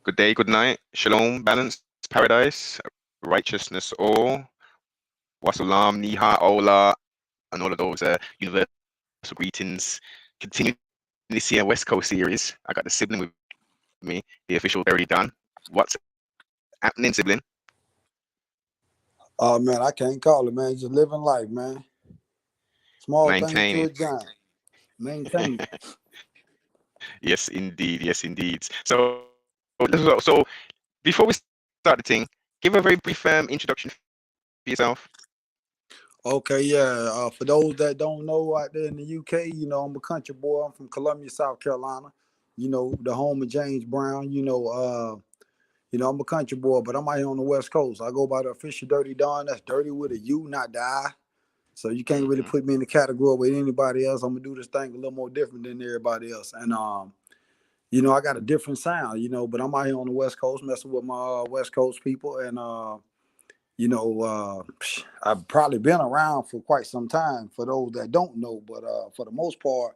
Good day, good night, shalom, balance, paradise, righteousness, all, wasalam, niha, ola, and all of those universal greetings. Continuing this here West Coast series, I got the sibling with me, the official Dirty Don. What's happening, sibling? Oh man, I can't call it, man. Just living life, man. Small things to Maintaining. a giant. Maintain. Yes, indeed. Yes, indeed. So before we start the thing, give a very brief introduction for yourself. Okay, yeah. For those that don't know out there in the UK, I'm a country boy. I'm from Columbia, South Carolina. The home of James Brown. I'm a country boy, but I'm out here on the West Coast. I go by the official Dirty Don. That's dirty with a U, not the I. So you can't really Hmm. put me in the category with anybody else. I'm gonna do this thing a little more different than everybody else. And I got a different sound, but I'm out here on the West Coast messing with my West Coast people. And, I've probably been around for quite some time for those that don't know. But for the most part,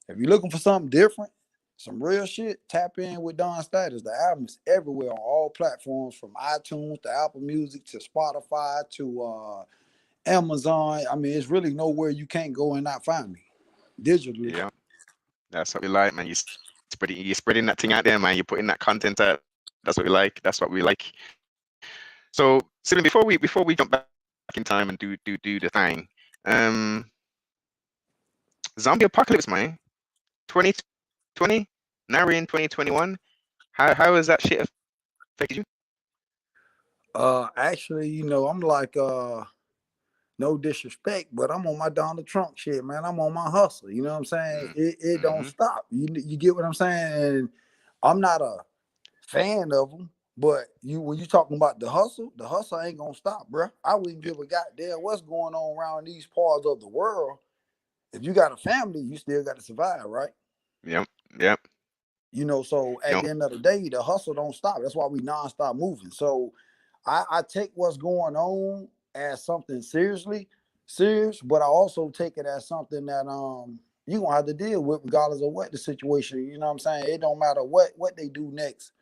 if you're looking for something different, some real shit, tap in with Don Status. The album is everywhere on all platforms from iTunes to Apple Music to Spotify to Amazon. I mean, it's really nowhere you can't go and not find me digitally. Yeah, that's what we like, man. You're spreading that thing out there, man. You're putting that content out. That's what we like. That's what we like. So, Sydney, before we jump back in time and do the thing, um, zombie apocalypse, man. 2020, now we're in 2021. How has that shit affected you? Actually, I'm like no disrespect, but I'm on my Donald Trump shit, man. I'm on my hustle. You know what I'm saying? It don't Mm-hmm. stop. You get what I'm saying? And I'm not a fan of them, but when you talking about the hustle ain't gonna stop, bro. I wouldn't give a goddamn what's going on around these parts of the world. If you got a family, you still got to survive, right? Yep. Yep. So at Yep. the end of the day, the hustle don't stop. That's why we non-stop moving. So I take what's going on as something serious, but I also take it as something that you gonna have to deal with regardless of what the situation. You know what I'm saying? It don't matter what they do next.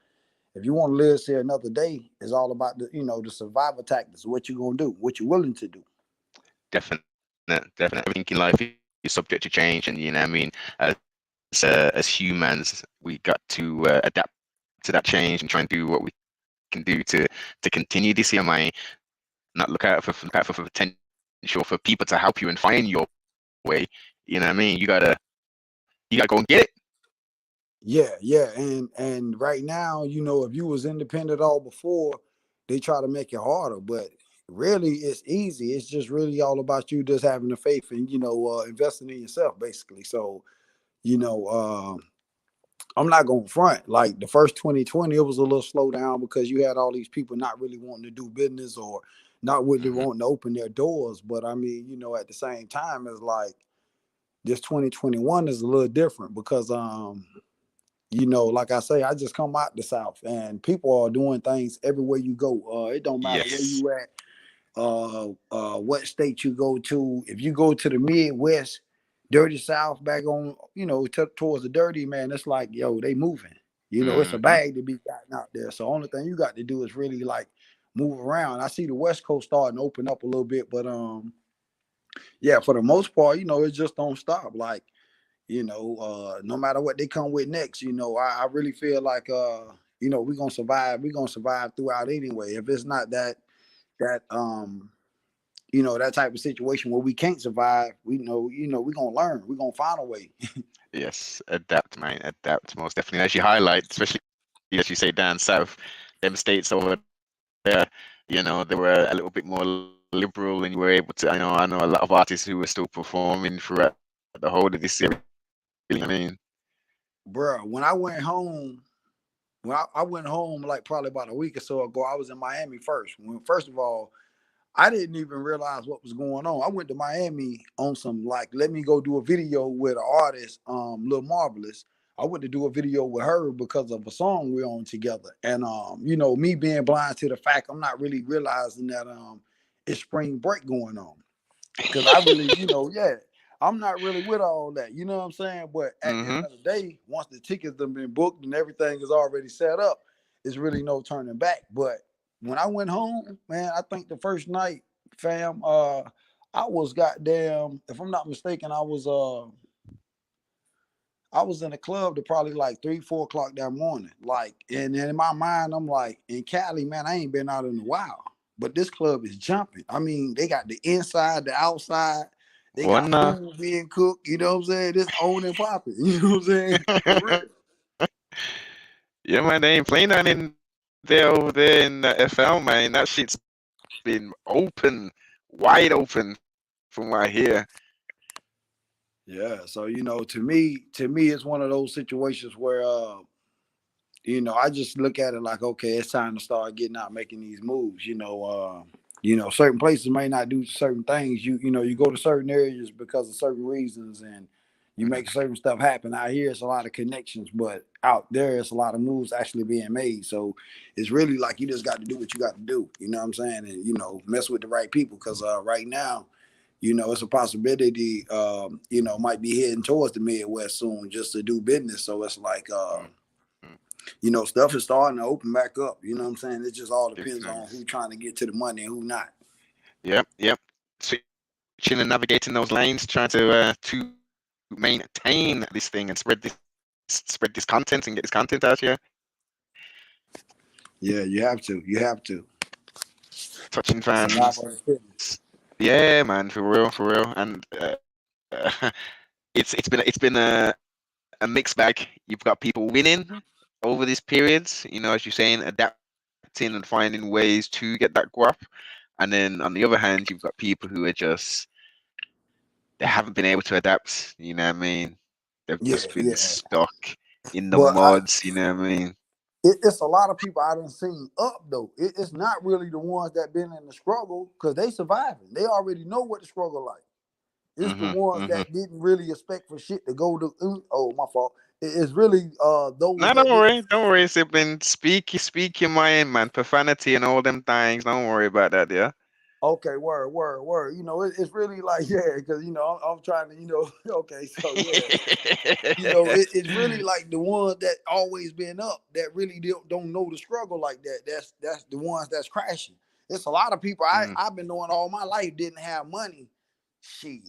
If you want to live here another day, it's all about the survival tactics. What you gonna do? What you willing to do? Definite. Everything in life is subject to change, and as humans, we got to adapt to that change and try and do what we can do to continue this year, my not look out for potential for people to help you and find your way. You know what I mean? You gotta go and get it. Yeah, and right now, if you was independent all before, they try to make it harder, but really it's easy. It's just really all about you just having the faith and investing in yourself, basically. So you know, I'm not gonna front. Like the first 2020, it was a little slow down because you had all these people not really wanting to do business or not really Hmm. wanting to open their doors. But I mean, at the same time, it's like this 2021 is a little different because like I say, I just come out the South and people are doing things everywhere you go. It don't matter where Yes. you at, what state you go to. If you go to the Midwest, dirty South, back on, towards the dirty, man, it's like, yo, they moving. It's a Hmm. bag to be gotten out there. So only thing you got to do is really like move around. I see the West Coast starting to open up a little bit, but yeah, for the most part, it just don't stop. Like, no matter what they come with next, I really feel like we're gonna survive. We're gonna survive throughout anyway. If it's not that that type of situation where we can't survive, we're gonna learn. We're gonna find a way. Yes. Adapt, man. Adapt most definitely. As you highlight, especially as you say down south, them states over there, they were a little bit more liberal, and you were able to. I know a lot of artists who were still performing throughout the whole of this year. You know what I mean? Bruh, when I went home like probably about a week or so ago, I was in Miami first. First of all, I didn't even realize what was going on. I went to Miami on some like, let me go do a video with an artist, Lil Marvaless. I went to do a video with her because of a song we're on together. And me being blind to the fact I'm not really realizing that it's spring break going on. Cause I really, yeah, I'm not really with all that. You know what I'm saying? But at the end Hmm. of the day, once the tickets have been booked and everything is already set up, it's really no turning back. But when I went home, man, I think the first night, fam, I was goddamn, if I'm not mistaken, I was in the club to probably like 3, 4 o'clock that morning. Like, and then in my mind, I'm like, in Cali, man, I ain't been out in a while. But this club is jumping. I mean, they got the inside, the outside. They got Wanna? food being cooked. You know what I'm saying? This on and popping. You know what I'm saying? For real. Yeah, man, they ain't playing that in there over there in the FL, man. That shit's been open, wide open from what I hear. Yeah. So, to me, it's one of those situations where I just look at it like, okay, it's time to start getting out, making these moves. Certain places may not do certain things. You go to certain areas because of certain reasons, and you make certain stuff happen. Out here, it's a lot of connections, but out there, it's a lot of moves actually being made. So it's really like you just got to do what you got to do. You know what I'm saying? And mess with the right people because right now, it's a possibility. Might be heading towards the Midwest soon just to do business. So it's like. Stuff is starting to open back up. You know what I'm saying? It just all depends on who trying to get to the money and who not. Yep. Switching and navigating those lanes, trying to maintain this thing and spread this content and get this content out here. Yeah, you have to. You have to. Touching fans. Yeah, man, for real. And it's been a mixed bag. You've got people winning over these periods, as you're saying, adapting and finding ways to get that guap. And then on the other hand, you've got people who are they haven't been able to adapt. You know what I mean? They've just been stuck in the mods. You know what I mean? It's a lot of people I done seen up though. It's not really the ones that been in the struggle because they surviving. They already know what the struggle like. It's the ones that didn't really expect for shit to go to. Oh, my fault. It's really those. No, don't worry, sibling. Speak your mind, man. Profanity and all them things. Don't worry about that, yeah. Okay, word. It's really like, yeah, because I'm trying to, okay, so yeah, it's really like the ones that always been up that really don't know the struggle like that. That's the ones that's crashing. It's a lot of people I've been knowing all my life didn't have money. Shit,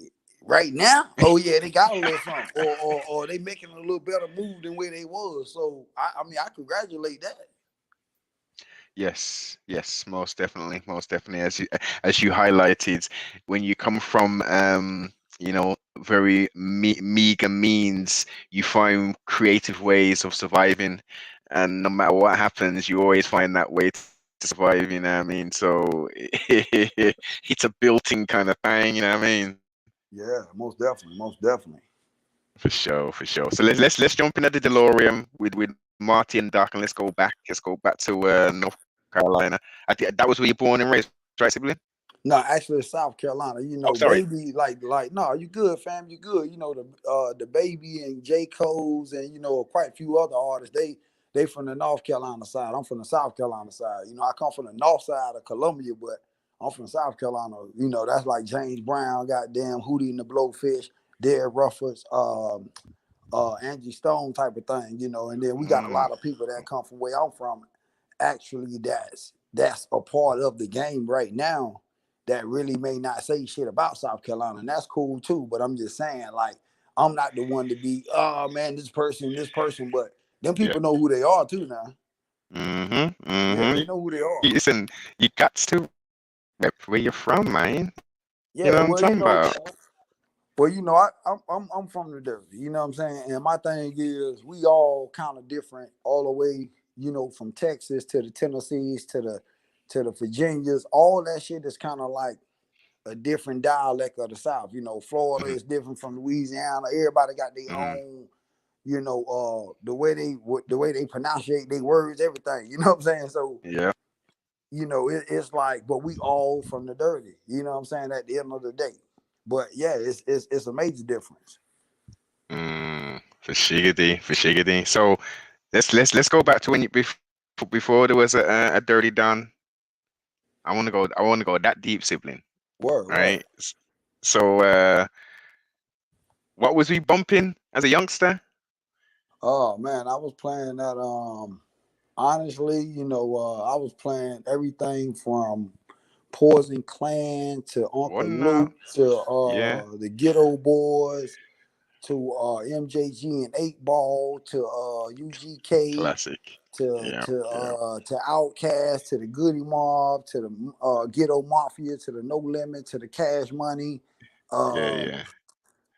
right now, oh yeah, they got a little something, or they making a little better move than where they was. So I mean, I congratulate that. Yes, most definitely. As you highlighted, when you come from very meager means, you find creative ways of surviving, and no matter what happens, you always find that way to survive. You know what I mean? So it's a built-in kind of thing. You know what I mean? Yeah, most definitely. For sure. So let's jump into the DeLorean with Marty and Doc, and let's go back. To North Carolina. I think that was where you're born and raised, right, sibling? No, actually, South Carolina. Sorry. Baby, like, no, you good, fam, you good. The Baby and J. Cole's and quite a few other artists. They from the North Carolina side. I'm from the South Carolina side. I come from the north side of Columbia, but I'm from South Carolina. That's like James Brown, goddamn Hootie and the Blowfish, Derek Ruffers, Angie Stone type of thing. And then we got a lot of people that come from where I'm from. Actually, that's a part of the game right now that really may not say shit about South Carolina, and that's cool too. But I'm just saying, like, I'm not the one to be, oh man, this person, but them people know who they are too now. Yeah, they know who they are. Listen, you got to rep where you're from, man. Yeah, You know what I'm talking about? Well, I'm from the dirty. You know what I'm saying? And my thing is, we all kind of different, all the way, from Texas to the Tennessees to the Virginias. All that shit is kind of like a different dialect of the South. Florida is different from Louisiana. Everybody got their own, the way they pronunciate their words, everything. You know what I'm saying? So yeah, it's like, but we all from the dirty. You know what I'm saying? At the end of the day, but yeah, it's a major difference. For shiggity. So let's go back to when before there was a Dirty Don. I want to go that deep, sibling. Right. So what was we bumping as a youngster? Oh man, I was playing that honestly, I was playing everything from Poison Clan to What Uncle now? Luke to Yeah, the Ghetto Boys to MJG and 8 Ball to UGK classic. to Yeah, to yeah, uh to Outkast to the Goody Mob to the Ghetto Mafia to the No Limit to the Cash Money. yeah, Um, yeah,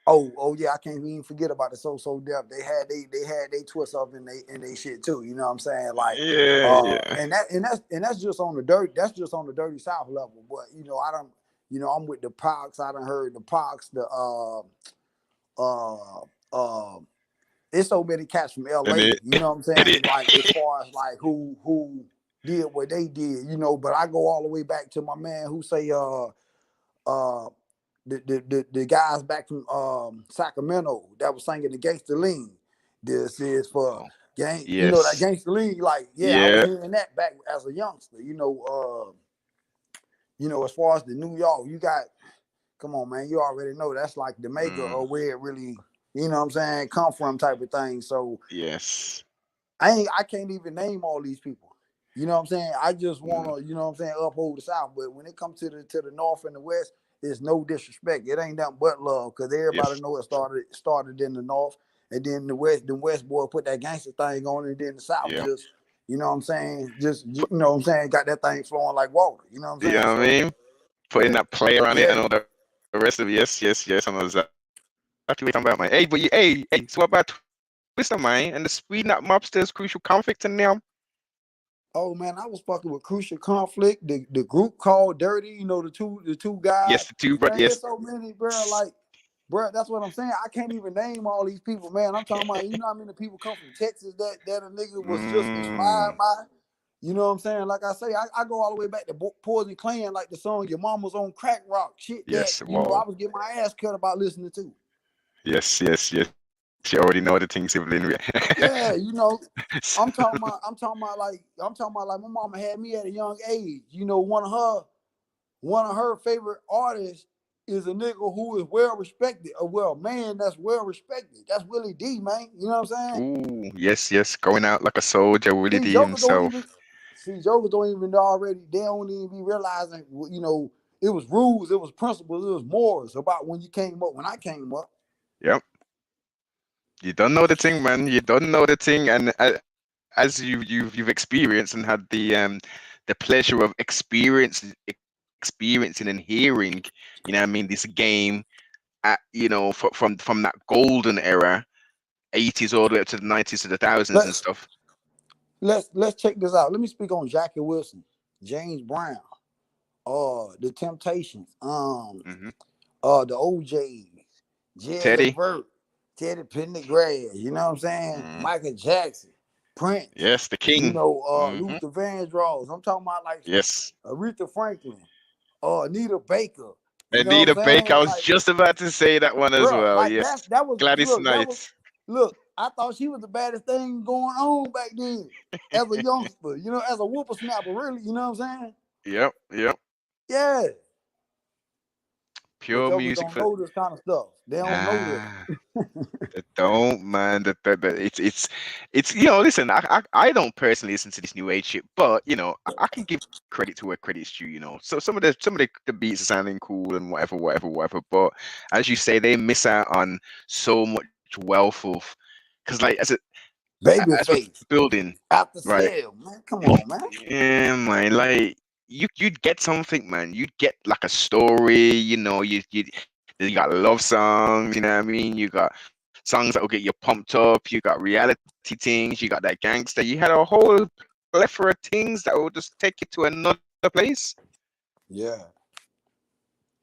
oh yeah, I can't even forget about the So Def. They had they twist up in they shit too. You know what I'm saying? Like yeah, yeah. and that's just on the dirt. That's just on the Dirty South level. But I don't. I'm with the Pox. I done heard the Pox. The uh uh. It's so many cats from And LA. You know what I'm and saying? Like as far as like who did what they did. But I go all the way back to my man who say uh the guys back from Sacramento that was singing the Gangster Lean. This is for oh, gang, that yes, Gangster Lean. Like, yeah, I was yeah. hearing that back as a youngster. As far as the New York, you got, come on, man, you already know that's like the maker Mm, or where it really, what I'm saying, come from type of thing. So yes. I can't even name all these people. You know what I'm saying? I just Mm, wanna, uphold the South. But when it comes to the North and the West, it's no disrespect. It ain't nothing but love, because everybody yes. know it started in the North, and then the West boy put that gangster thing on, and then the South Yeah. just, got that thing flowing like water. You know what I'm You saying? know what I So mean? Putting yeah, that player on it yeah. and all the rest of it. Yes, yes, yes. I know exactly what you're talking about, man. Hey, but hey. So what about Twister, man? And the Sweden mobsters, crucial conflict in them. Oh man, I was fucking with Crucial Conflict, the group called Dirty. The two guys. Yes, the two, but Man, yes, it's so many, bro. Like, bro, that's what I'm saying. I can't even name all these people, man. I'm talking about, how many people come from Texas that a nigga was just inspired mm, by. You know what I'm saying? Like I say, I go all the way back to Poison Clan, like the song "Your Mama's on Crack Rock," shit that yes. I Wow. was getting my ass cut about listening to. Yes, yes, yes. You already know the things, sibling. Yeah, I'm talking about like my mama had me at a young age. One of her favorite artists is a nigga who is well respected, a man that's well respected. That's Willie D, man. You know what I'm saying? Ooh, yes, yes. Going out like a soldier, Willie See, D himself. Jokers don't even already. They don't even be realizing. It was rules, it was principles, it was morals about when you came up. When I came up, Yep. You don't know the thing, man. You don't know the thing, and as you've experienced and had the pleasure of experiencing and hearing, I mean, this game from that golden era, 80s all the way up to the 90s to the thousands and let's stuff. let's check this out. Let me speak on Jackie Wilson, James Brown, the Temptations, Hmm. the OJs, Jerry Teddy. Levert, Teddy Pendergrass, you know what I'm saying? Mm, Michael Jackson, Prince, yes, the king. Hmm. Luther Vandross. I'm talking about like Yes. Aretha Franklin, Anita Baker. You know what I'm Anita Baker. saying? I was Like, just about to say that one as bro, well. like Yes. that was Gladys look, Knight. look, I thought she was the baddest thing going on back then as a youngster, as a whippersnapper, really, you know what I'm saying? Yep. Yep. Yeah. But Pure jokers music don't for. know this kind of stuff. They don't know this. Nah. Don't, man. That it's listen, I don't personally listen to this new age shit, but I can give credit to where credit's due. So some of the beats are sounding cool and whatever. But as you say, they miss out on so much wealth of, because like as we're Babyface, building, after right? sale, man. Come on, man. Yeah, man. Like you'd get something, man. You'd get like a story. You got love songs. You know what I mean? You got songs that will get you pumped up. You got reality things. You got that gangster. You had a whole plethora of things that will just take you to another place. Yeah.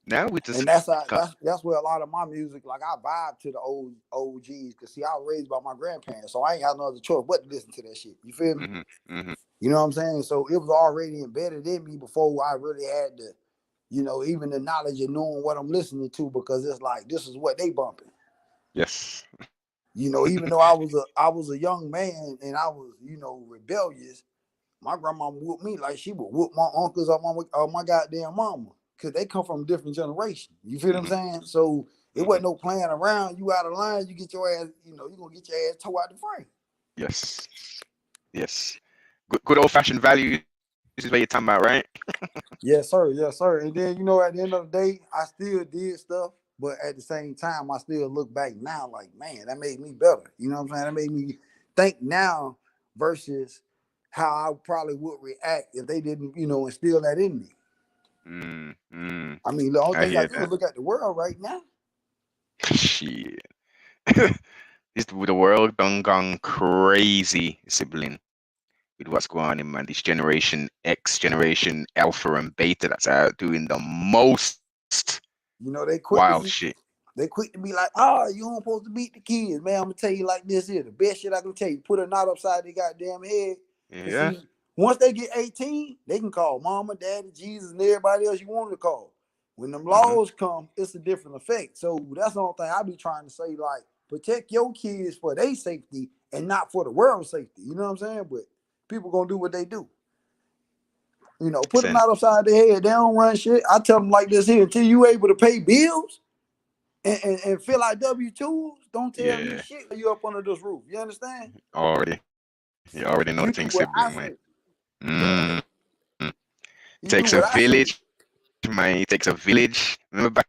Now we just And that's got where a lot of my music, like I vibe to the old OGs, cause see, I was raised by my grandparents, so I ain't got no other choice but to listen to that shit. You feel me? hmm hmm You know what I'm saying? So it was already embedded in me before I really had the, even the knowledge of knowing what I'm listening to, because it's like this is what they bumping. yes. Even though I was a young man and I was, rebellious, my grandma whooped me like she would whoop my uncles or my goddamn mama, because they come from a different generation. You feel what I'm hmm saying? So it hmm wasn't no playing around. You out of line, you get your ass, you're gonna get your ass towed out the frame. Yes. Yes. good old fashioned values is what you're talking about, right? Yes, sir. Yes, sir. And then, at the end of the day, I still did stuff, but at the same time, I still look back now like, man, that made me better. You know what I'm saying? That made me think now versus how I probably would react if they didn't, instill that in me. I mean, the only I thing I hear do is that. look at the world right now. Shit. The world done gone crazy, sibling, with what's going on, man. This generation X, generation Alpha and Beta that's out doing the most They quick to wild be shit. They quick to be like, oh, you don't supposed to beat the kids, man. I'm gonna tell you like this here. The best shit I can tell you, put a knot upside their goddamn head. Cause Yeah. see, once they get 18, they can call mama, daddy, Jesus, and everybody else you want to call. When them laws come, it's a different effect. So that's the only thing I be trying to say, like, protect your kids for their safety and not for the world's safety. You know what I'm saying? But people gonna do what they do. Put a knot upside their head. They don't run shit. I tell them like this here, until you able to pay bills and fill out W-2s, don't tell me Yeah. shit when you up under this roof. You understand? Already. You already know the You do thing, what I sibling, man. say. Yeah. Mm. It You do takes a what I say. village, man. It takes a village. Remember back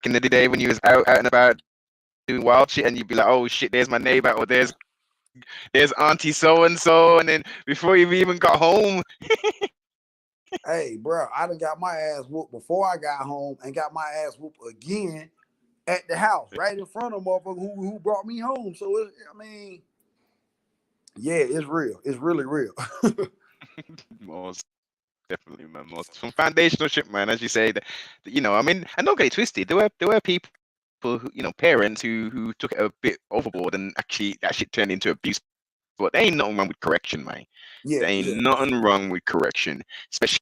in the day when you was out and about doing wild shit and you'd be like, oh shit, there's my neighbor, or there's auntie so and so, and then before you even got home. Hey, bro, I done got my ass whooped before I got home and got my ass whooped again at the house, right in front of motherfucker who brought me home. So, yeah, it's real. It's really real. Most definitely, man. Most some foundational shit, man. As you say, I mean, and don't get it twisted. There were people who, parents who took it a bit overboard and actually that shit turned into abuse. But there ain't nothing wrong with correction, man. Yeah, There ain't nothing wrong with correction, especially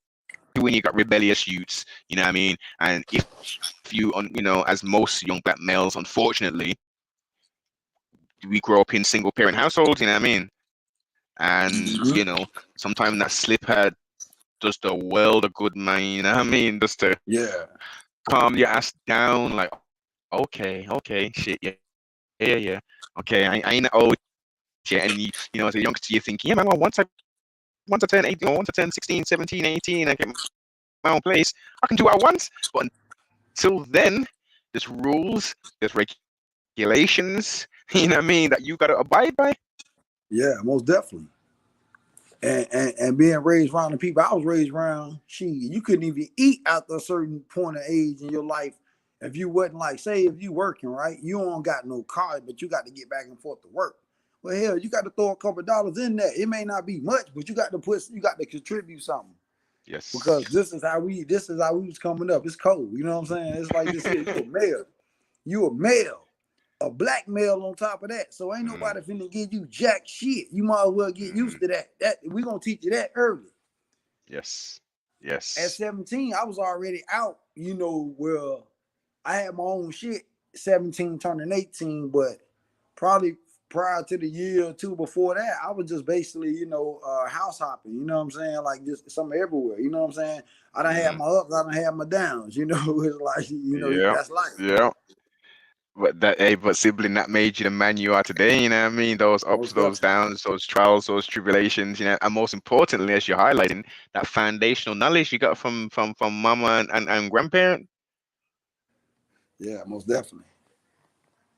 when you got rebellious youths. You know what I mean? And if you, as most young black males, unfortunately, we grow up in single parent households. You know what I mean? And sometimes that slipper does the world a good, man. You know what I mean? Just to yeah, calm your ass down, like, okay, shit, yeah. Okay, I ain't old shit. And as a youngster, you're thinking, yeah, man, well, once I turn 18, or once I turn 16, 17, 18, I get my own place, I can do what I want. But until then, there's rules, there's regulations, you know what I mean, that you got to abide by. yeah, most definitely. And being raised around the people I was raised around, you couldn't even eat after a certain point of age in your life if you wasn't like, say, if you working, right? You don't got no car, but you got to get back and forth to work. Well, hell, you got to throw a couple of dollars in there. It may not be much, but you got to contribute something. Because Yes. this is how we was coming up. It's cold. You know what I'm saying? It's like this here, you a male. You a male. A black male on top of that. So ain't nobody finna give you jack shit. You might as well get used to that. That we gonna teach you that early. Yes. At Yes. 17, I was already out, where I had my own shit, 17 turning 18, but probably prior to the year or two before that, I was just basically, house hopping, you know what I'm saying? Like just something everywhere, you know what I'm saying? I done had my ups, I done had my downs, it's like, Yeah. that's life. Yeah. But sibling, that made you the man you are today. You know what I mean? Those ups, Most those definitely. downs, those trials, those tribulations. And most importantly, as you're highlighting, that foundational knowledge you got from mama and grandparent. Yeah, most definitely.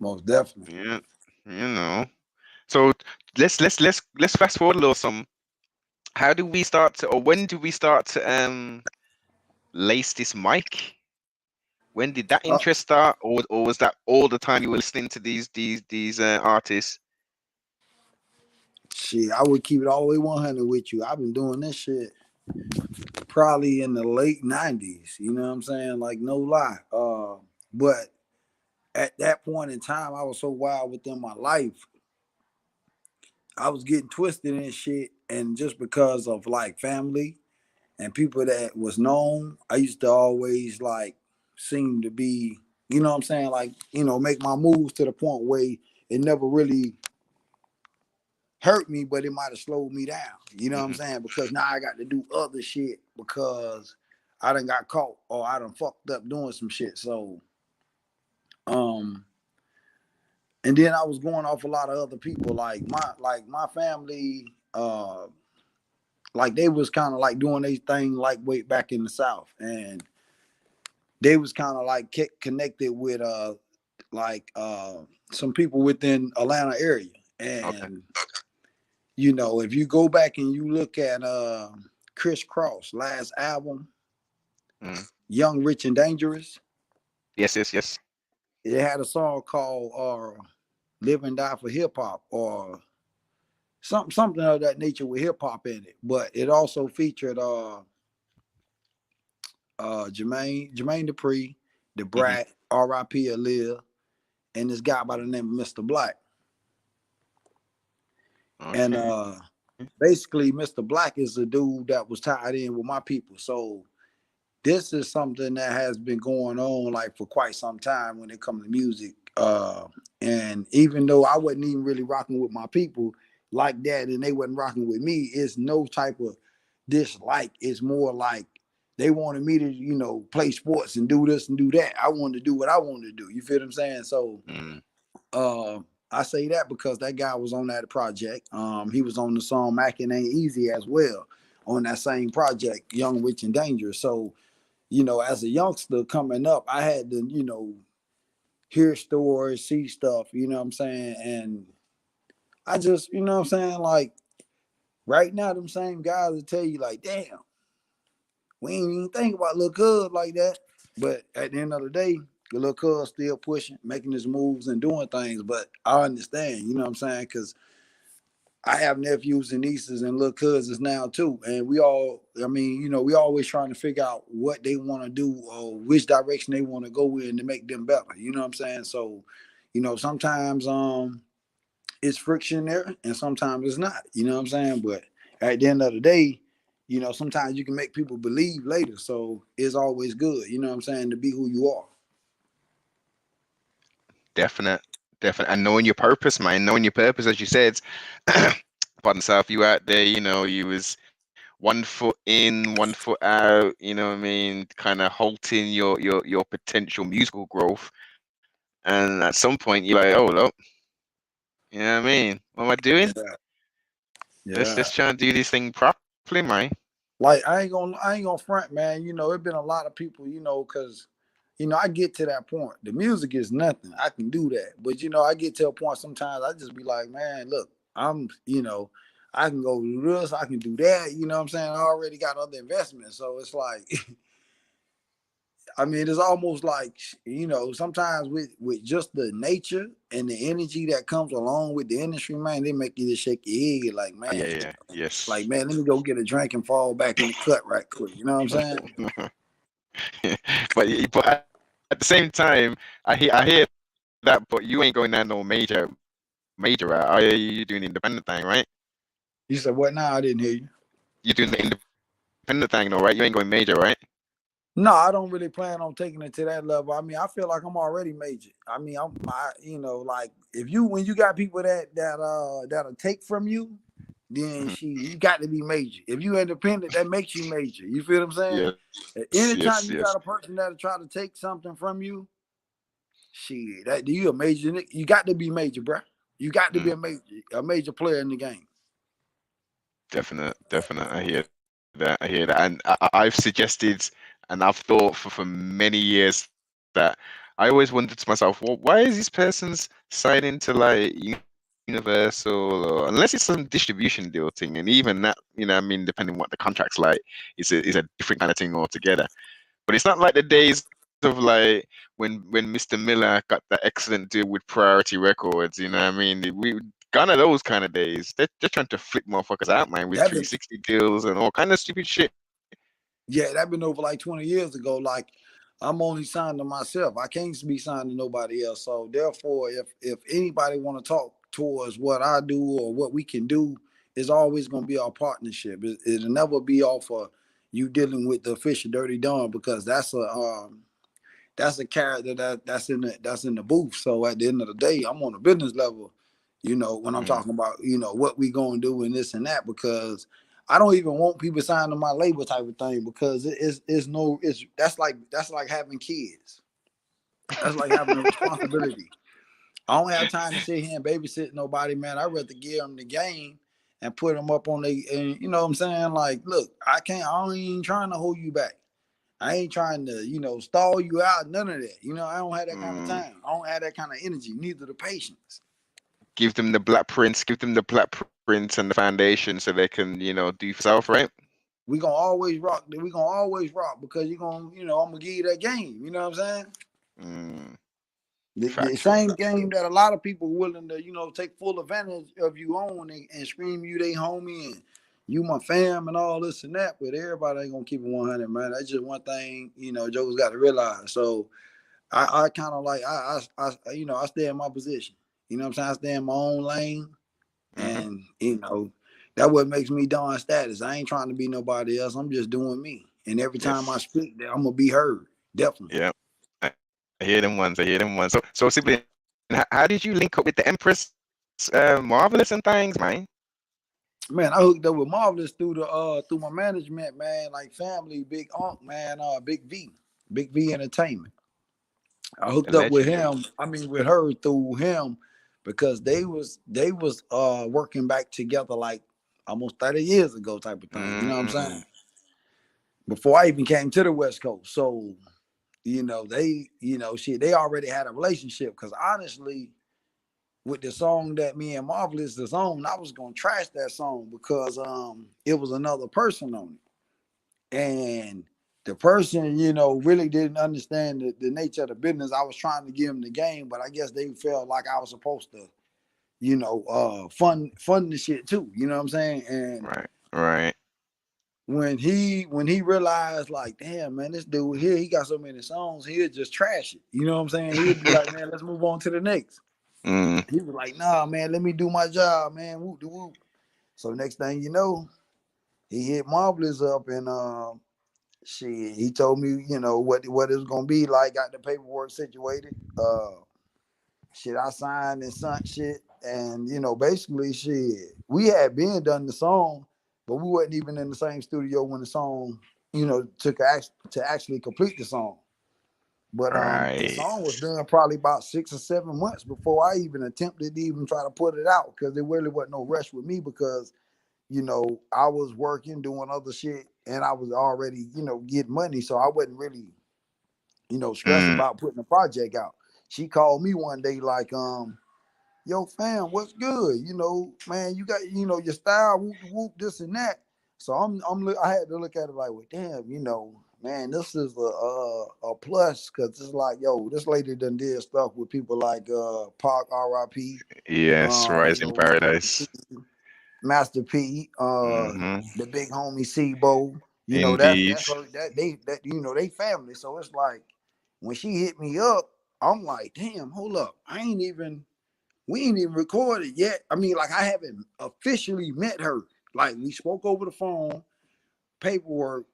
Most definitely. Yeah, you know. So let's fast forward a little. Some. How do we start to, or when do we start to lace this mic? When did that Uh, interest start, or was that all the time you were listening to these artists? Shit, I would keep it all the way 100 with you. I've been doing this shit probably in the late 90s. You know what I'm saying? Like, no lie. But at that point in time, I was so wild within my life. I was getting twisted and shit. And just because of like family and people that was known, I used to always like seem to be, you know what I'm saying? Like, make my moves to the point where it never really hurt me, but it might have slowed me down. You know what I'm Hmm. saying? Because now I got to do other shit because I done got caught or I done fucked up doing some shit. So, um, and then I was going off a lot of other people, like my family. like they was kind of like doing their thing like way back in the South, and they was kind of like connected with like some people within Atlanta area. Okay. And you know, if you go back and you look at Chris Cross last album, Mm. Young, Rich and Dangerous, Yes, yes, yes. it had a song called Live and Die for Hip Hop, or something of that nature with hip hop in it. But it also featured Jermaine Dupri, the Hmm. Brat, R.I.P. Aaliyah, and this guy by the name of Mr. Black. And Okay. basically Mr. Black is the dude that was tied in with my people. So this is something that has been going on like for quite some time when it comes to music. And even though I wasn't even really rocking with my people like that, and they wasn't rocking with me, it's no type of dislike. It's more like they wanted me to, you know, play sports and do this and do that. I wanted to do what I wanted to do. You feel what I'm saying? So Mm. uh I say that because that guy was on that project. He was on the song Mackin' Ain't Easy as well on that same project, Young, Rich and Dangerous. So, you know, as a youngster coming up, I had to, you know, hear stories, see stuff, you know what I'm saying? And I just, you know what I'm saying? Like right now, them same guys will tell you, like, damn, we ain't even think about Lil Cuz like that. But at the end of the day, the Lil Cuz still pushing, making his moves and doing things. But I understand, you know what I'm saying? Because I have nephews and nieces and little cousins now too, and we all, I mean, you know, we always trying to figure out what they want to do or which direction they want to go in to make them better. You know what I'm saying? So, you know, sometimes it's friction there, and sometimes it's not. You know what I'm saying? But at the end of the day, you know, sometimes you can make people believe later. So it's always good. You know what I'm saying? To be who you are. Definite, definite. And knowing your purpose, man. Knowing your purpose, as you said. Pardon self, you out there, you know, you was 1 foot in, 1 foot out, you know what I mean, kind of halting your potential musical growth. And at some point you're like, oh look, you know what I mean? What am I doing? Yeah, Let's yeah. try and do this thing properly, man. Like I ain't gonna front, man. You know, it been a lot of people, you know, because you know, I get to that point. The music is nothing. I can do that. But you know, I get to a point sometimes I just be like, man, look, you know, I can go do this, I can do that. You know what I'm saying? I already got other investments. So it's like, I mean, it's almost like, you know, sometimes with just the nature and the energy that comes along with the industry, man, they make you just shake your head like, Yeah, man, yeah, like, yes. man, let me go get a drink and fall back in the cut right quick. You know what I'm saying? But at the same time, I hear that, but you ain't going down no major route. Are you doing the independent thing, right? You said what now? I didn't hear you. You're doing the independent thing, no, right? You ain't going major, right? No, I don't really plan on taking it to that level. I mean, I feel like I'm already major. I mean, you know, like if you when you got people that'll take from you, then Mhm. you got to be major. If you independent, that makes you major. You feel what I'm saying? Yes, Anytime yes, you yes. got a person that'll try to take something from you, shit, that you a major. You got to be major, bro. You got to be Mm, a major player in the game. definite, definite. I hear that. I hear that. And I've suggested and I've thought for many years that I always wondered to myself, well, why is this person's signing to like Universal or unless it's some distribution deal thing, and even that, you know, I mean, depending on what the contract's like, is a different kind of thing altogether. But it's not like the days of like when Mr. Miller got that excellent deal with Priority Records. You know what I mean? We gone are those kind of days. They're trying to flip motherfuckers out, man, with That been 360 deals and all kind of stupid shit. Yeah, that been over like 20 years ago. Like I'm only signed to myself. I can't be signed to nobody else. So therefore, if anybody want to talk towards what I do or what we can do, it's always gonna be our partnership. It'll never be off of you dealing with the official Dirty Don because that's a character that's in the booth. So at the end of the day, I'm on a business level, you know, when I'm Mm, talking about, you know, what we gonna do and this and that, because I don't even want people signing to my label type of thing because it's no it's that's like having kids. That's like having a responsibility. I don't have time to sit here and babysit nobody, man. I'd rather give them the game and put them up on they, and you know what I'm saying? Like, look, I ain't trying to hold you back. I ain't trying to, stall you out, none of that. I don't have that kind of Mm. time. I don't have that kind of energy, neither the patience. Give them the black prints, give them the black prints and the foundation so they can, do for self, right? We gonna always rock. We gonna always rock because you gonna, I'm gonna give you that game. You know what I'm saying? Mm. The Factual. same game that a lot of people willing to, take full advantage of you on and scream you they homie and you my fam and all this and that. But everybody ain't gonna keep it 100, man. That's just one thing, Joe's got to realize. So I kind of like I stay in my position. You know what I'm saying? I stay in my own lane, Mm-hmm. and that what makes me Don status. I ain't trying to be nobody else. I'm just doing me. And every time I Yes. speak, I'm gonna be heard. Definitely. Yeah. I hear them ones. I hear them ones. So sibling, how did you link up with the Empress, Marvelous and things, man? Man, I hooked up with Marvaless through my management, man, like family, Big Unc, man, Big V Entertainment. I hooked up with Legendary. him. I mean, with her through him because they was working back together like almost 30 years ago, type of thing. You know what I'm Mm. saying? Before I even came to the West Coast, so they already had a relationship. Because honestly, with the song that me and Marvelous is on, I was gonna trash that song because it was another person on it. And the person, really didn't understand the nature of the business. I was trying to give them the game, but I guess they felt like I was supposed to, fund the shit too. You know what I'm saying? And Right. Right. when he realized, like, damn, man, this dude here, he got so many songs, he'd just trash it. You know what I'm saying? He'd be like, man, let's move on to the next. Mm. He was like, nah, man, let me do my job, man. Whoop de whoop. So next thing you know, he hit Marvelous up and shit. He told me, what it was gonna be like, got the paperwork situated. Shit, I signed and sent shit. And basically shit, we had been done the song, but we wasn't even in the same studio when the song, took to actually complete the song. But the Right. song was done probably about 6 or 7 months before I even attempted to even try to put it out because there really wasn't no rush with me because I was working, doing other shit, and I was already, getting money. So I wasn't really, stressed Mm. about putting a project out. She called me one day like, yo, fam, what's good? Man, you got, your style, whoop, whoop, this and that. So I had to look at it like, well, damn, man, this is a plus because it's like, yo, this lady done did stuff with people like Pac, R.I.P., Yes. Rise in Master paradise. P, Master P, Mm-hmm. the big homie Sebo. Indeed. That's her, they family. So it's like when she hit me up, I'm like, damn, hold up, we ain't even recorded yet. I mean, like I haven't officially met her. Like we spoke over the phone, paperwork.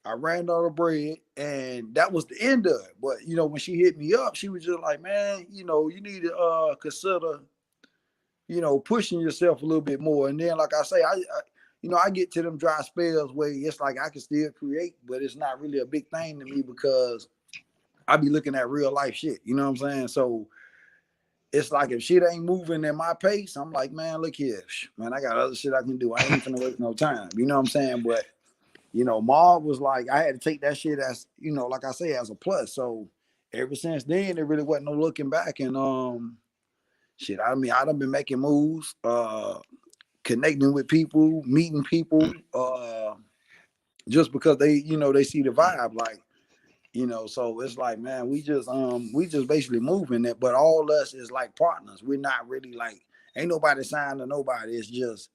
I ran out of bread, and that was the end of it. But when she hit me up, she was just like, "Man, you need to consider, pushing yourself a little bit more." And then, like I say, I get to them dry spells where it's like I can still create, but it's not really a big thing to me because I be looking at real life shit. You know what I'm saying? So it's like if shit ain't moving at my pace, I'm like, man, look here, man, I got other shit I can do. I ain't finna waste no time. You know what I'm saying? But Marv was like, I had to take that shit as, like I say, as a plus. So ever since then, there really wasn't no looking back. And shit, I mean, I done been making moves, connecting with people, meeting people, just because they see the vibe, like. So it's like, man, we just basically moving it, but all us is like partners. We're not really like, ain't nobody signed to nobody. It's just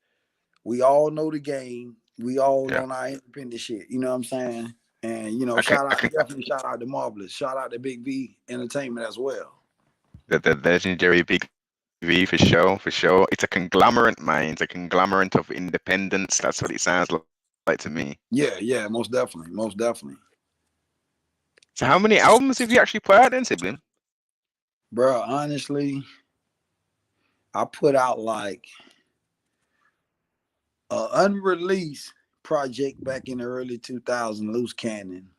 we all know the game. We all Yeah. on our independent shit. You know what I'm saying? And I can. I can. definitely shout out to Marvelous. Shout out to Big V Entertainment as well. The legendary Big V for sure. For sure. It's a conglomerate, man. It's a conglomerate of independence. That's what it sounds like to me. Yeah, yeah, most definitely, most definitely. So how many albums have you actually put out then, sibling? Bro, honestly, I put out like an unreleased project back in the early 2000s, Loose Cannon,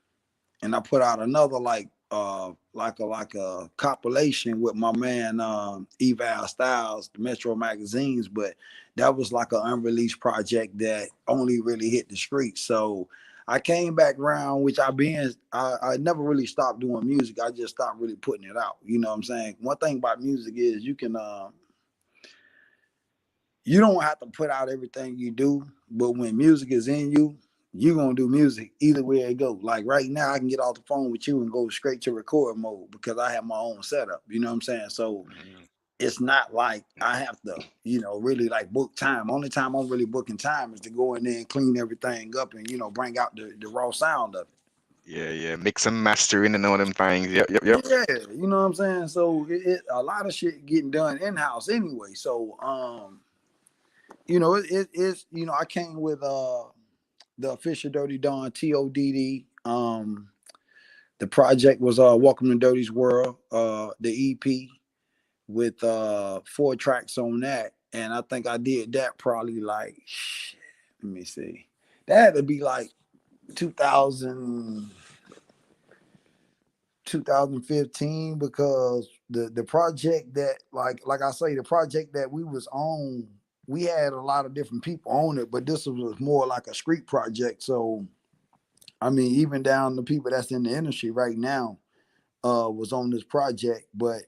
and I put out another like like a compilation with my man Eval Styles, the Metro magazines, but that was like an unreleased project that only really hit the streets. So I came back around, which I never really stopped doing music. I just stopped really putting it out. You know what I'm saying? One thing about music is you don't have to put out everything you do, but when music is in you, you're gonna do music either way it go. Like right now, I can get off the phone with you and go straight to record mode because I have my own setup. You know what I'm saying? So it's not like I have to, really like book time. Only time I'm really booking time is to go in there and clean everything up and bring out the raw sound of it. Yeah. Mix and mastering and all them things. Yep. Yeah, you know what I'm saying. So a lot of shit getting done in house anyway. So it's I came with the official Dirty Don TODD. The project was Welcome to Dirty's World, the EP with 4 tracks on that. And I think I did that probably like let me see. That had to be like 2000 2015 because the project that like I say the project that we was on, we had a lot of different people on it, but this was more like a street project. So I mean, even down the people that's in the industry right now was on this project. But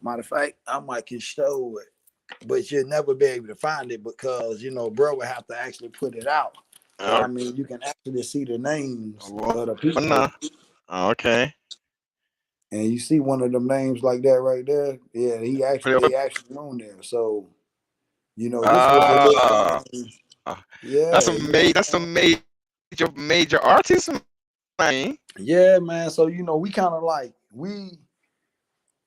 matter of fact, I might can show it, but you'll never be able to find it because bro would have to actually put it out. But Oh, I mean, you can actually see the names oh, of the oh, people, no. Okay. and you see one of them names like that right there. Yeah, they actually on there. So this was a little Ah, thing. ah, Yeah, that's a major artist, man. yeah, man. So we kind of like we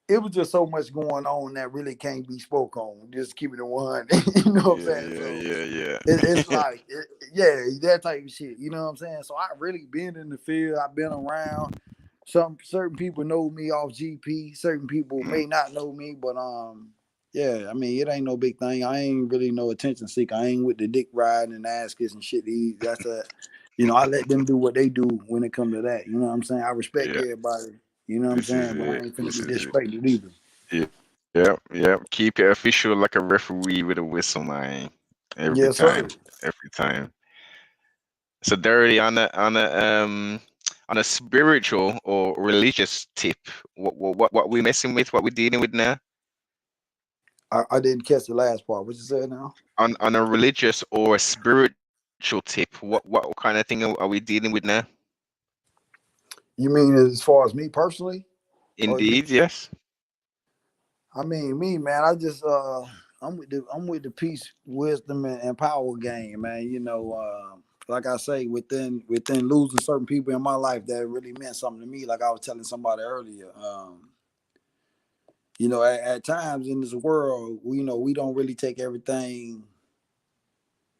it was just so much going on that really can't be spoke on. Just keep it in one. You know what I'm saying? So it's Yeah. like, yeah, that type of shit. You know what I'm saying? So I really been in the field. I've been around. Some certain people know me off GP. Certain people Mm, may not know me, but yeah. I mean, it ain't no big thing. I ain't really no attention seeker. I ain't with the dick riding and ass kissing shit. That's a, I let them do what they do when it come to that. You know what I'm saying? I respect yeah. everybody. You know what I'm This is saying? But I it. ain't finna This get is it. disrespected either. Yeah. Yeah. Keep it official like a referee with a whistle, man. Every Yes, sir. time. Every time. So dirty on a spiritual or religious tip. What we messing with? What we dealing with now? I didn't catch the last part. What you said now? On a religious or a spiritual tip, what kind of thing are we dealing with now? You mean as far as me personally? Or you? Indeed, yes. I mean me, man. I'm with the peace, wisdom, and power game, man. Like I say, within losing certain people in my life that really meant something to me. Like I was telling somebody earlier. At times in this world, we don't really take everything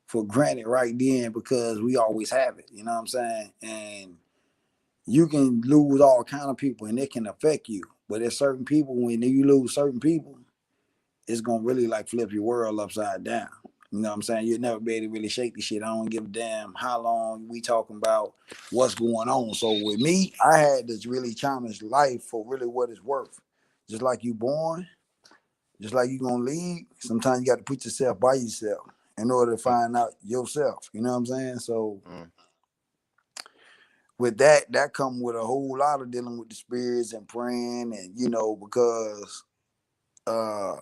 for granted right then because we always have it. You know what I'm saying? And you can lose all kind of people and it can affect you. But there's certain people, when you lose certain people, it's gonna really like flip your world upside down. You know what I'm saying? You'll never be able to really shake the shit. I don't give a damn how long we talking about what's going on. So with me, I had to really challenge life for really what it's worth. Just like you born, just like you gonna leave, sometimes you got to put yourself by yourself in order to Mm, find out yourself. You know what I'm saying? So mm. with that come with a whole lot of dealing with the spirits and praying and because uh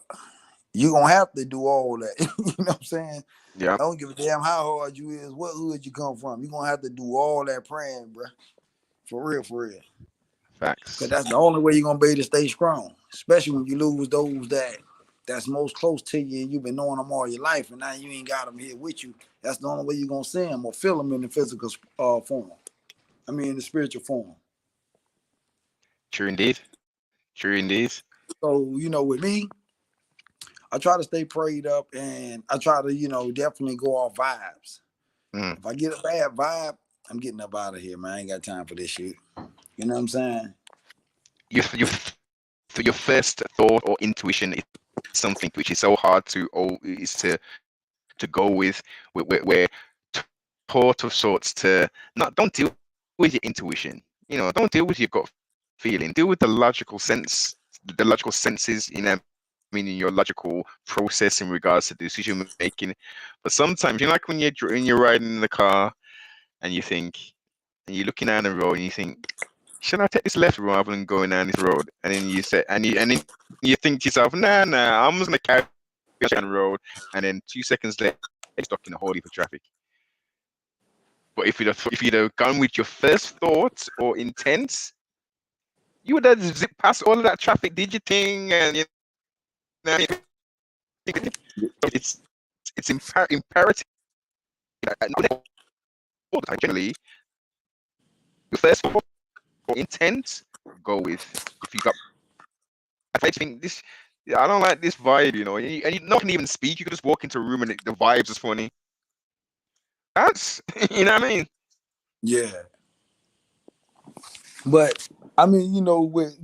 you gonna have to do all that. You know what I'm saying? Yeah, I don't give a damn how hard you is, what hood you come from. You're gonna have to do all that praying, bro. For real, for real. Cause facts. that's the only way you're gonna be able to stay strong. Especially when you lose those that's most close to you and you've been knowing them all your life and now you ain't got them here with you. That's the only way you're gonna see them or feel them in the physical form. I mean in the spiritual form. True indeed. True indeed. So, with me, I try to stay prayed up and I try to, definitely go off vibes. Mm. If I get a bad vibe, I'm getting up out of here, man. I ain't got time for this shit. You know what I'm saying? Your first thought or intuition is something which is so hard to go with. We're taught of sorts to not don't deal with your intuition. Don't deal with your gut feeling. Deal with the logical sense, the logical senses, meaning your logical process in regards to decision making. But sometimes, like when you're riding in the car and you think, and you're looking down the road and you think, should I take this left rather than going down this road? And then you say, and then you think to yourself, nah, I'm just gonna carry on down the road. And then 2 seconds later, you're stuck in a whole heap of traffic. But if you'd have gone with your first thoughts or intents, you would have zipped past all of that traffic, did your thing, and it's imperative that generally your first thought or intent go with. If you got, I think this, I don't like this vibe, and you not can even speak. You can just walk into a room and the vibes is funny. That's what I mean. Yeah. But I mean, with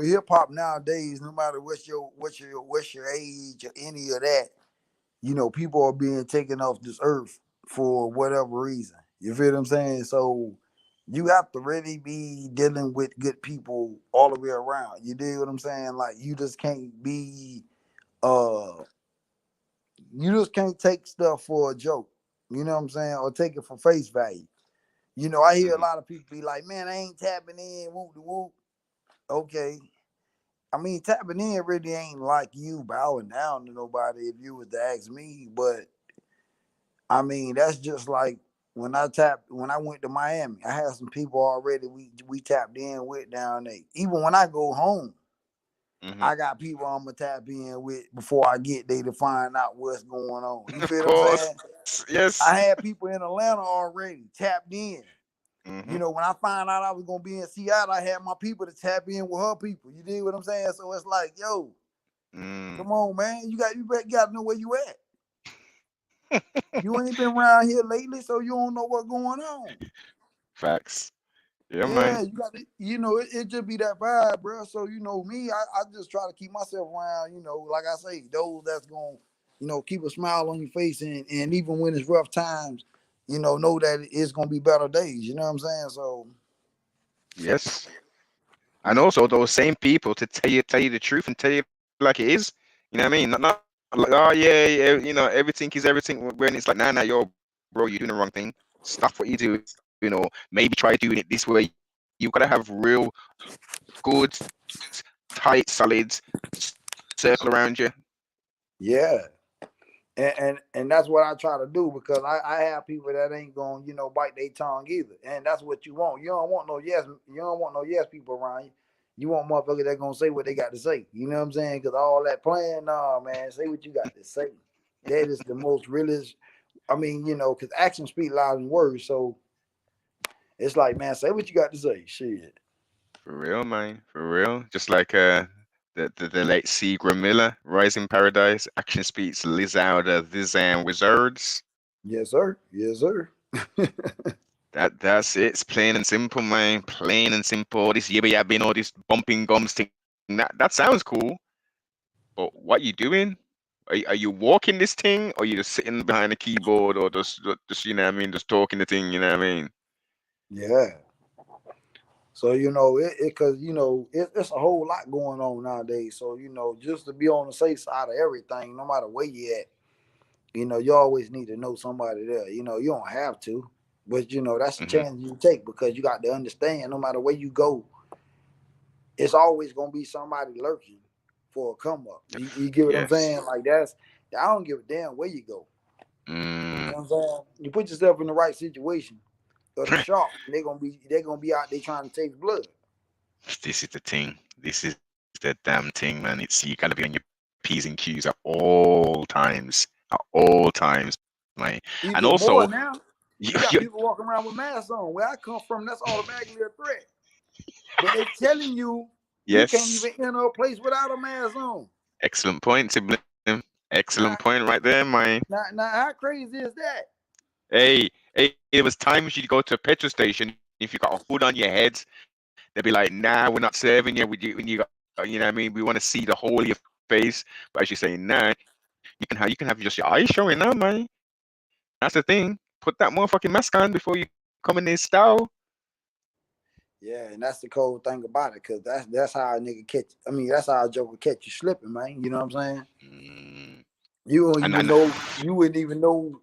hip hop nowadays, no matter what's your age or any of that, people are being taken off this earth for whatever reason. You feel what I'm saying? So you have to really be dealing with good people all the way around. You dig what I'm saying? Like you just can't be you just can't take stuff for a joke. You know what I'm saying? Or take it for face value. I hear a lot of people be like, man, I ain't tapping in, whoop de whoop. Okay. I mean, tapping in really ain't like you bowing down to nobody if you was to ask me. But I mean, that's just like when I went to Miami, I had some people already we tapped in with down there. Even when I go home, I got people I'm gonna tap in with before I get there to find out what's going on. You Of feel what I'm saying? yes. I had people in Atlanta already tapped in. Mm-hmm. When I found out I was gonna be in Seattle, I had my people to tap in with her people. You dig what I'm saying? So it's like, yo, come on, man, you got to know where you at. You ain't been around here lately, so you don't know what's going on. Facts. Yeah, Yeah, man. you got to, it just be that vibe, bro. So me, I just try to keep myself around. Like I say, those that's gonna, keep a smile on your face, and even when it's rough times, know that it's gonna be better days. You know what I'm saying? So Yes. And also those same people to tell you the truth and tell you like it is. You know what I mean? Not like, oh yeah, everything is everything. When it's like, nah, yo, bro, you're doing the wrong thing. Stop what you do. Maybe try doing it this way. You gotta have real good, tight, solid circle around you. yeah. And that's what I try to do, because I have people that ain't gonna bite their tongue either, and that's what you want. You don't want no yes people around you. You want motherfuckers that gonna say what they got to say. You know what I'm saying? Because all that playing, nah, man, say what you got to say. That is the most realist. I mean, because actions speak louder than words. So it's like, man, say what you got to say. Shit. For real, man. For real. Just like the late Seagram Miller, Rising Paradise, action speaks louder than wizards. Yes, sir. Yes, sir. That's it. It's plain and simple, man. Plain and simple. This yibba yabbing, all this bumping gums thing. That sounds cool. But what you doing? Are you walking this thing, or you just sitting behind a keyboard, or just just talking the thing? You know what I mean? Yeah. So because it's a whole lot going on nowadays. So just to be on the safe side of everything, no matter where you at, you always need to know somebody there. You don't have to, but that's a chance you take, because you got to understand, no matter where you go, it's always gonna be somebody lurking for a come up. You get what I'm Yes. saying? Like I don't give a damn where you go. You know what I'm saying? You put yourself in the right situation, or the shark, they're gonna be out there trying to take blood. This is the thing. This is the damn thing, man. You gotta be on your P's and Q's at all times. At all times, man. And Even also, more now. You got people walking around with masks on. Where I come from, that's automatically a threat. But they telling you can't yes. even enter a place without a mask on. Excellent point, sibling. Excellent point right there, man. Now, how crazy is that? Hey, it was times you'd go to a petrol station. If you got a hood on your head, they'd be like, "Nah, we're not serving you. When you got, you know what I mean? We want to see the whole of your face." But as you say, nah, you can have just your eyes showing now, man. That's the thing. Put that motherfucking mask on before you come in this style. Yeah, and that's the cold thing about it, cause that's how a nigga catch. I mean, that's how a joker catch you slipping, man. You know what I'm saying? Mm. You don't And even know. You wouldn't even know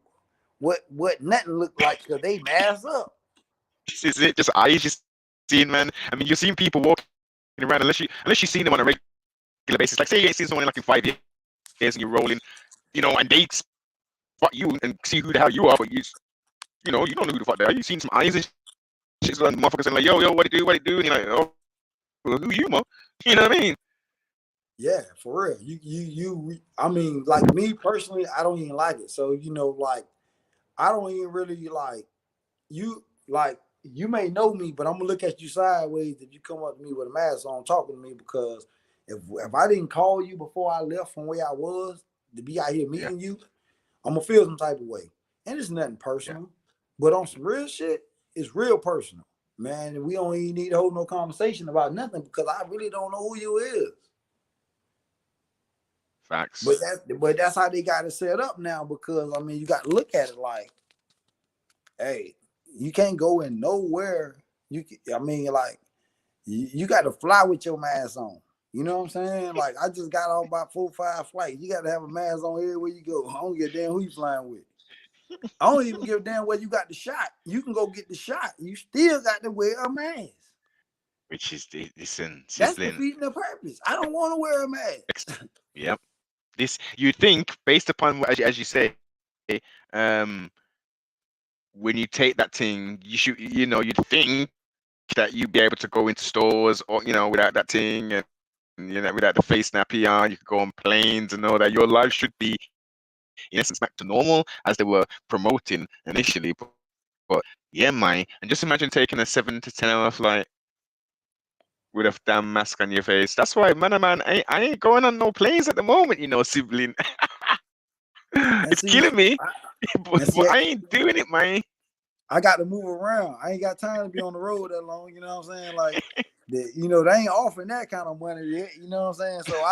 what nothing looked like because they masked up. this is it, just eyes you seeing, man. I mean, you're seeing people walking around unless you seen them on a regular basis. Like, say you ain't seen someone in like in 5 years and you're rolling, and they spot you and see who the hell you are, but you don't know who the fuck they are. You seen some eyes and shit, like motherfuckers saying like, yo, what it do, what it do, and you're like, oh, well, who you, mo? You know what I mean? Yeah, for real. I mean, like me personally, I don't even like it. So like I don't even really like you. Like you may know me, but I'm gonna look at you sideways if you come up to me with a mask on talking to me because if I didn't call you before I left from where I was to be out here Yeah, meeting you, I'm gonna feel some type of way. And it's nothing yeah. personal, but on some real shit, it's real personal, man. And we don't even need to hold no conversation about nothing because I really don't know who you is. Facts. But that's how they got it set up now because I mean you got to look at it like, hey, you can't go in nowhere. I mean like you got to fly with your mask on. You know what I'm saying? Like I just got off about 4 or 5 flights. You got to have a mask on everywhere you go. I don't give a damn who you flying with. I don't even give a damn where you got the shot. You can go get the shot. You still got to wear a mask. Which is, listen, That's sizzling. defeating the purpose. I don't want to wear a mask. Yep. This you think based upon what, as you say, um, when you take that thing, you should, you'd think that you'd be able to go into stores or without that thing and without the face nappy on, you could go on planes and all that. Your life should be in essence back to normal as they were promoting initially. But yeah, man, and just imagine taking a 7 to 10 hour flight with a damn mask on your face. That's why, man, I ain't going on no planes at the moment, sibling. And It's see, killing me, I, and but see, I ain't doing it, man. I got to move around. I ain't got time to be on the road that long. You know what I'm saying? Like, they ain't offering that kind of money yet. You know what I'm saying? So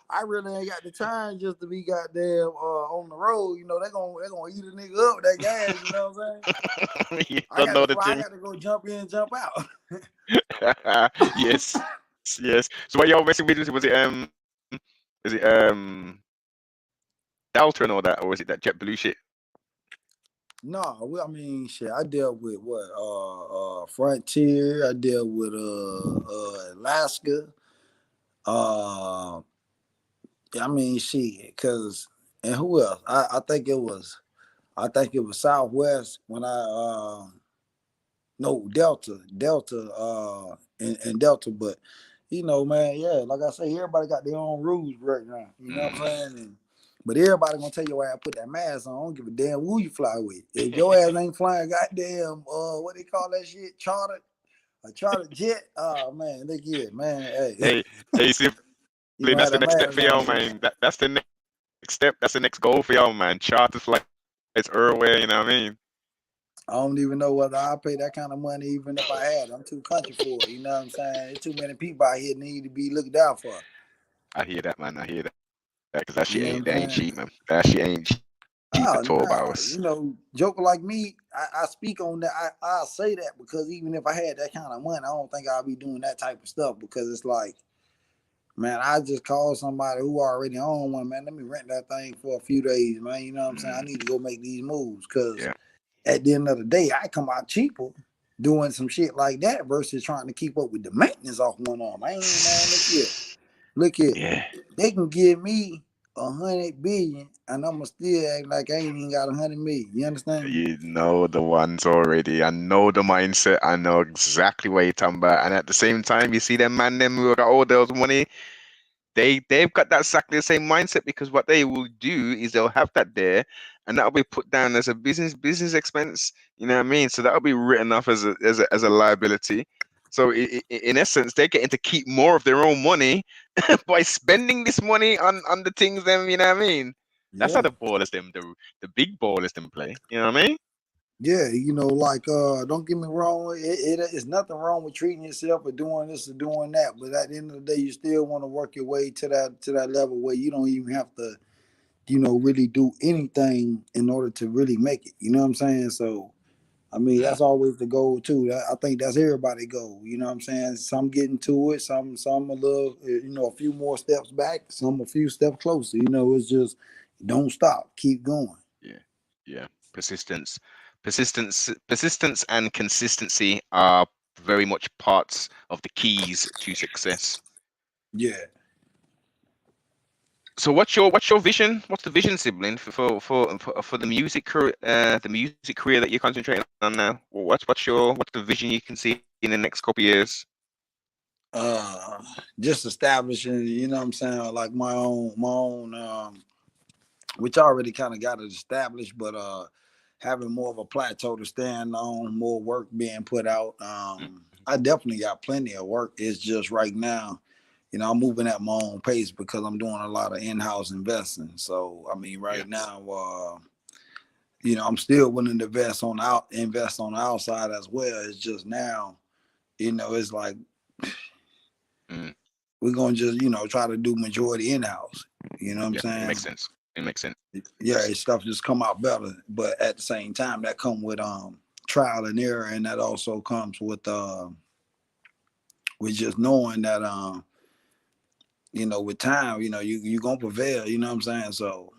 I really ain't got the time just to be goddamn on the road. They gonna eat a nigga up with that gas. You know what I'm saying? You I don't got to know the fly. I thing. got to go jump in, jump out. Yes, yes. So what y'all messing with? Was it Delta and all that, or was it that JetBlue shit? No, I mean shit. I dealt with what Frontier. I dealt with Alaska. Uh, I mean shit. Cause and who else? I think it was Southwest when no Delta and Delta, but man, yeah, like I say, everybody got their own rules right now. You know what I'm Mm. saying? But everybody gonna tell your ass put that mask on. I don't give a damn who you fly with. If your ass ain't flying goddamn what they call that shit, a chartered jet, oh man, look here, man, hey, Hey, hey, sibling, that's the next you step gonna for have that y'all, mask man. on. That's the next step. That's the next goal for y'all, man. Charter flights everywhere. You know what I mean? I don't even know whether I pay that kind of money even if I had. I'm too country for it. You know what I'm saying? There's too many people out here need to be looked out for. I hear that, man. I hear that because that shit ain't, that You ain't know cheap, what I'm man. saying? That shit ain't cheap at all, Barz. Oh, nah, joker like me, I speak on that. I say that because even if I had that kind of money, I don't think I'll be doing that type of stuff because it's like, man, I just call somebody who already own one, man. Let me rent that thing for a few days, man. You know what I'm saying? I Mm, need to go make these moves because yeah, at the end of the day, I come out cheaper doing some shit like that versus trying to keep up with the maintenance off one arm. I ain't, man, look here. yeah. They can give me 100 billion, and I'ma still act like I ain't even got 100 million. You understand? You know the ones already. I know the mindset. I know exactly what you're talking about. And at the same time, you see them man, them who got all those money. They've got that exactly the same mindset because what they will do is they'll have that there, and that'll be put down as a business expense. You know what I mean? So that'll be written off as a liability. So in essence, they're getting to keep more of their own money by spending this money on the things them. You know what I mean? That's how Yeah, the ballers them the big ballers them play. You know what I mean? yeah. Like don't get me wrong. It's nothing wrong with treating yourself or doing this or doing that. But at the end of the day, you still want to work your way to that level where you don't even have to, really do anything in order to really make it. You know what I'm saying? So I mean, Mm, that's always the goal too. I think that's everybody goal. You know what I'm saying? Some getting to it, some a little, a few more steps back, some a few steps closer. It's just don't stop, keep going. yeah, yeah. Persistence, and consistency are very much parts of the keys to success. Yeah. So what's your vision? What's the vision, sibling, for the music career that you're concentrating on now? Well, what's the vision you can see in the next couple of years? Uh, just establishing, what I'm saying, like my own, which I already kind of got it established, but having more of a plateau to stand on, more work being put out. I definitely got plenty of work. It's just right now, I'm moving at my own pace because I'm doing a lot of in-house investing. So I mean, Yeah. right now, I'm still willing to invest on the outside as well. It's just now, it's like Mm, we're gonna just, try to do majority in-house. You know what I'm yeah, it saying? makes sense. It makes sense. Yeah, stuff just come out better. But at the same time, that come with trial and error, and that also comes with just knowing that with time, you gonna prevail, you know what I'm saying? So,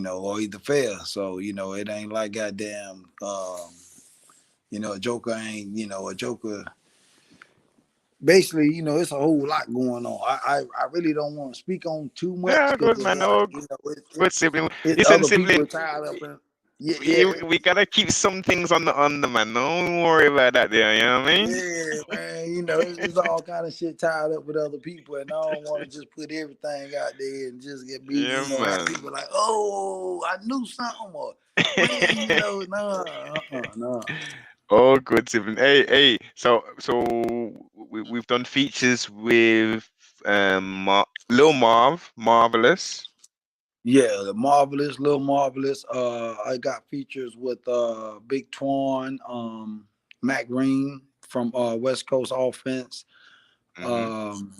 or either fail. So, it ain't like goddamn a joker ain't, a joker. Basically, it's a whole lot going on. I really don't want to speak on too much Yeah, because good man. Oh, good sibling. it Listen, other people sibling, are tied up in. Yeah, we, yeah. we gotta keep some things on the man. Don't worry about that there, you know what I mean? Yeah, man. It's all kind of shit tied up with other people, and I don't want to just put everything out there and just get be, Yeah, have man. people like, oh, I knew something, or man, no, no. Oh, good sibling. Hey. So we've done features with Lil Marvelous. Yeah, the marvelous, little marvelous. I got features with Big Twan, Mac Green from West Coast Offense. Mm-hmm. Um,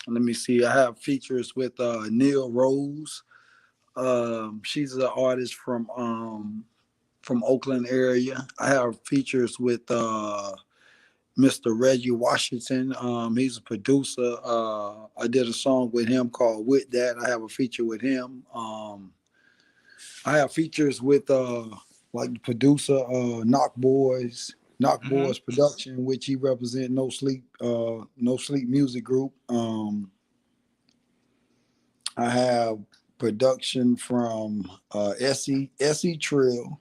let me see. I have features with Neil Rose. She's an artist from Oakland area. I have features with Mr. Reggie Washington. He's a producer. I did a song with him called "With That." I have a feature with him. I have features with like the producer Knock Mm-hmm. Boys Production, which he represent No Sleep Music Group. I have production from Essie Trill,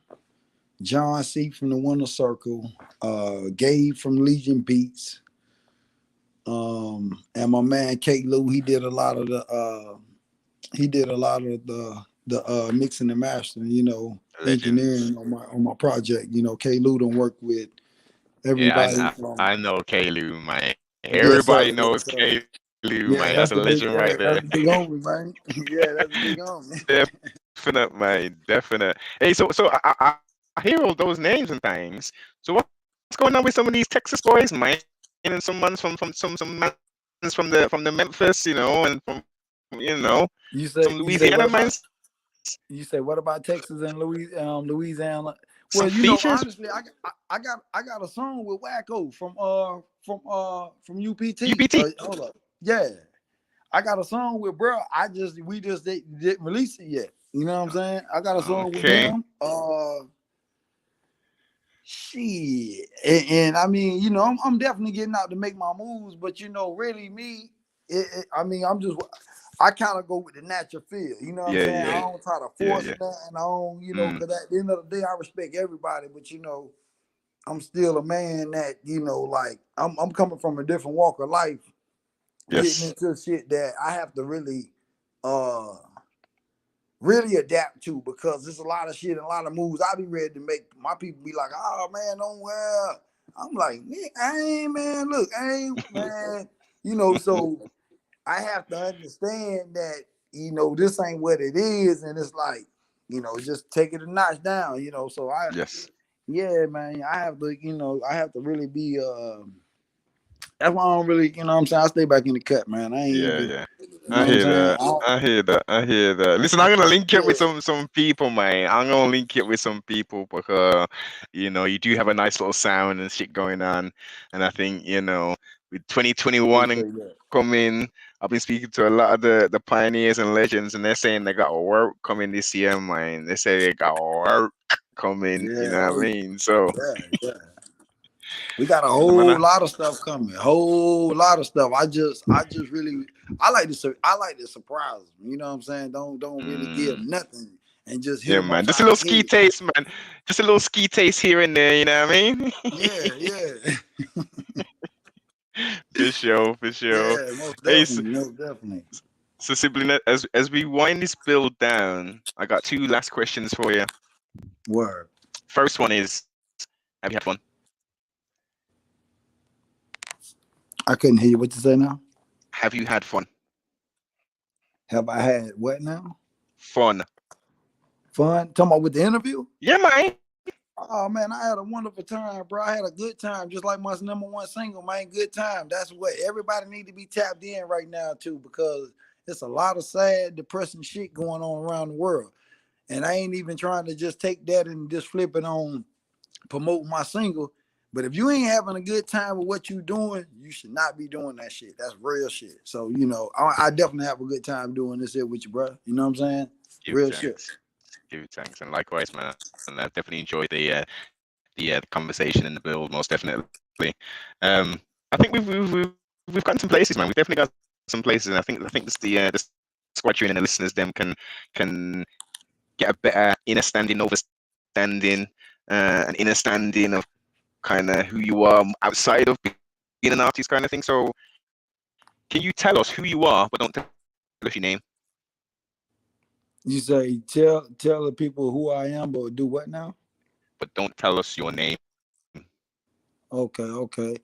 John C from the Winter Circle, Gabe from Legion Beats, and my man K Lou. He did a lot of the mixing and mastering, Legends. engineering on my project. K Lou done work with Yeah, everybody from. I know Kalu, man. Yes Everybody sir, knows yes sir. Kalu, man. That's a Yeah, legend right there. that's the big homie, man. Yeah, that's the big homie. Definite, man. Definite. Hey, so I hear all those names and things. So what's going on with some of these Texas boys, man? And some ones from mans from the Memphis, and from You some say you say what Louisiana about mans. you say what about Texas and Louisiana? Some Well, features. honestly, I got a song with Wacko from UPT. UPT. Hold up, yeah, I got a song with bro. We just didn't release it yet. You know what I'm saying? I got a song with Okay. him. Shit, and I mean, I'm definitely getting out to make my moves, but really me, I mean, I kind of go with the natural feel. You know what I'm Yeah, saying? I yeah, don't try to yeah, force yeah. nothing. I don't, Mm, because at the end of the day, I respect everybody, but I'm still a man that like I'm coming from a different walk of life, getting yes. into shit that I have to uh really adapt to because there's a lot of shit and a lot of moves I be ready to make. My people be like, oh man, don't wear. I'm like, I ain't man, look, I ain't man, so I have to understand that, this ain't what it is, and it's like, just take it a notch down, So Yes. yeah, man, I have to really be That's why I don't really, you know what I'm saying? I stay back in the cut, man. I ain't Yeah, even, yeah. you know I what I'm hear saying? that. I hear that. I hear that. Listen, I'm gonna link you up with Yeah, some people, man. I'm gonna link you up with some people because you do have a nice little sound and shit going on. And I think, with 2021 and appreciate that. coming, I've been speaking to a lot of the pioneers and legends, and they're saying they got work coming this year, man. They say they got work coming, you Yeah, know what I oh mean? So, yeah, yeah. We got a yeah, man. whole lot of stuff coming. Whole lot of stuff. I just really, I like to surprise them. You know what I'm saying? Don't really give Mm, nothing and just hit yeah, them man. Just a upside little the ski head. taste, man. Just a little ski taste here and there, you know what I mean? Yeah, yeah, For sure, for sure. yeah. Most Hey, definitely, most definitely. so sibling, as we wind this build down, I got two last questions for you. Word. First one is, have you had fun? I couldn't hear you. What you say now? Have you had fun? Have I had what now? Fun. Fun? Talking about with the interview? Yeah, man. Oh man, I had a wonderful time, bro. I had a good time, just like my number one single, man. Good time. That's what everybody need to be tapped in right now too, because it's a lot of sad, depressing shit going on around the world. And I ain't even trying to just take that and just flip it on promote my single. But if you ain't having a good time with what you doing, you should not be doing that shit. That's real shit. So, I definitely have a good time doing this here with you, bro. You know what I'm saying? Give Real shit. thanks. Give thanks. And likewise, man. And I definitely enjoyed the conversation and the build, most definitely. Um, I think we've gotten some places, man. We've definitely got some places, and I think this the squadron and the listeners them can get a better understanding, overstanding, an understanding of kind of who you are outside of being an artist, kind of thing. So, can you tell us who you are, but don't tell us your name? You say tell the people who I am, but do what now? But don't tell us your name. Okay, okay.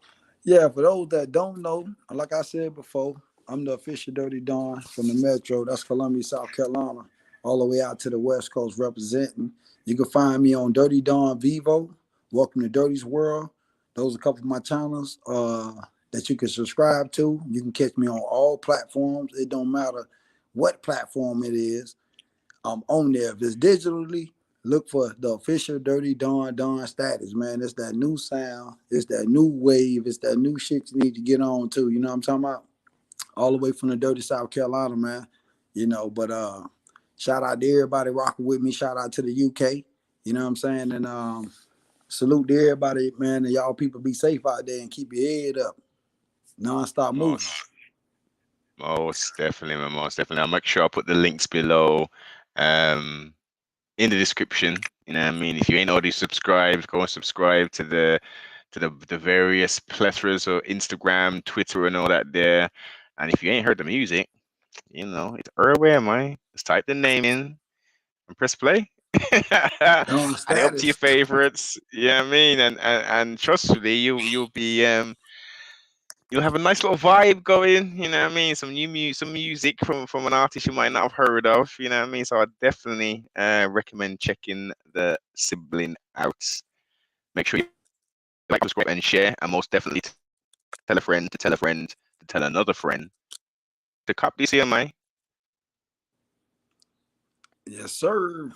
Yeah, for those that don't know, like I said before, I'm the official Dirty Don from the Metro. That's Columbia, South Carolina, all the way out to the West Coast representing. You can find me on Dirty Don Vivo. Welcome to Dirty's World. Those are a couple of my channels that you can subscribe to. You can catch me on all platforms. It don't matter what platform it is. I'm on there. If it's digitally, look for the official Dirty Don status, man. It's that new sound. It's that new wave. It's that new shit you need to get on too. You know what I'm talking about? All the way from the dirty South Carolina, man. But shout out to everybody rocking with me. Shout out to the UK. You know what I'm saying? And salute to everybody, man. And y'all people be safe out there and keep your head up. Non-stop moving. Most, most definitely, man. Most definitely. I'll make sure I put the links below, um, in the description. You know what I mean? If you ain't already subscribed, go and subscribe to the various plethoras of Instagram, Twitter, and all that there. And if you ain't heard the music, it's everywhere, man. Just type the name in and press play. And Don it up to your status. favorites. Yeah, I mean, and trust me, you'll have a nice little vibe going. You know what I mean? Some music from an artist you might not have heard of. You know what I mean? So I definitely recommend checking the sibling out. Make sure you like, subscribe, and share, and most definitely tell a friend to tell a friend to tell another friend to copy CMI. Yes, sir.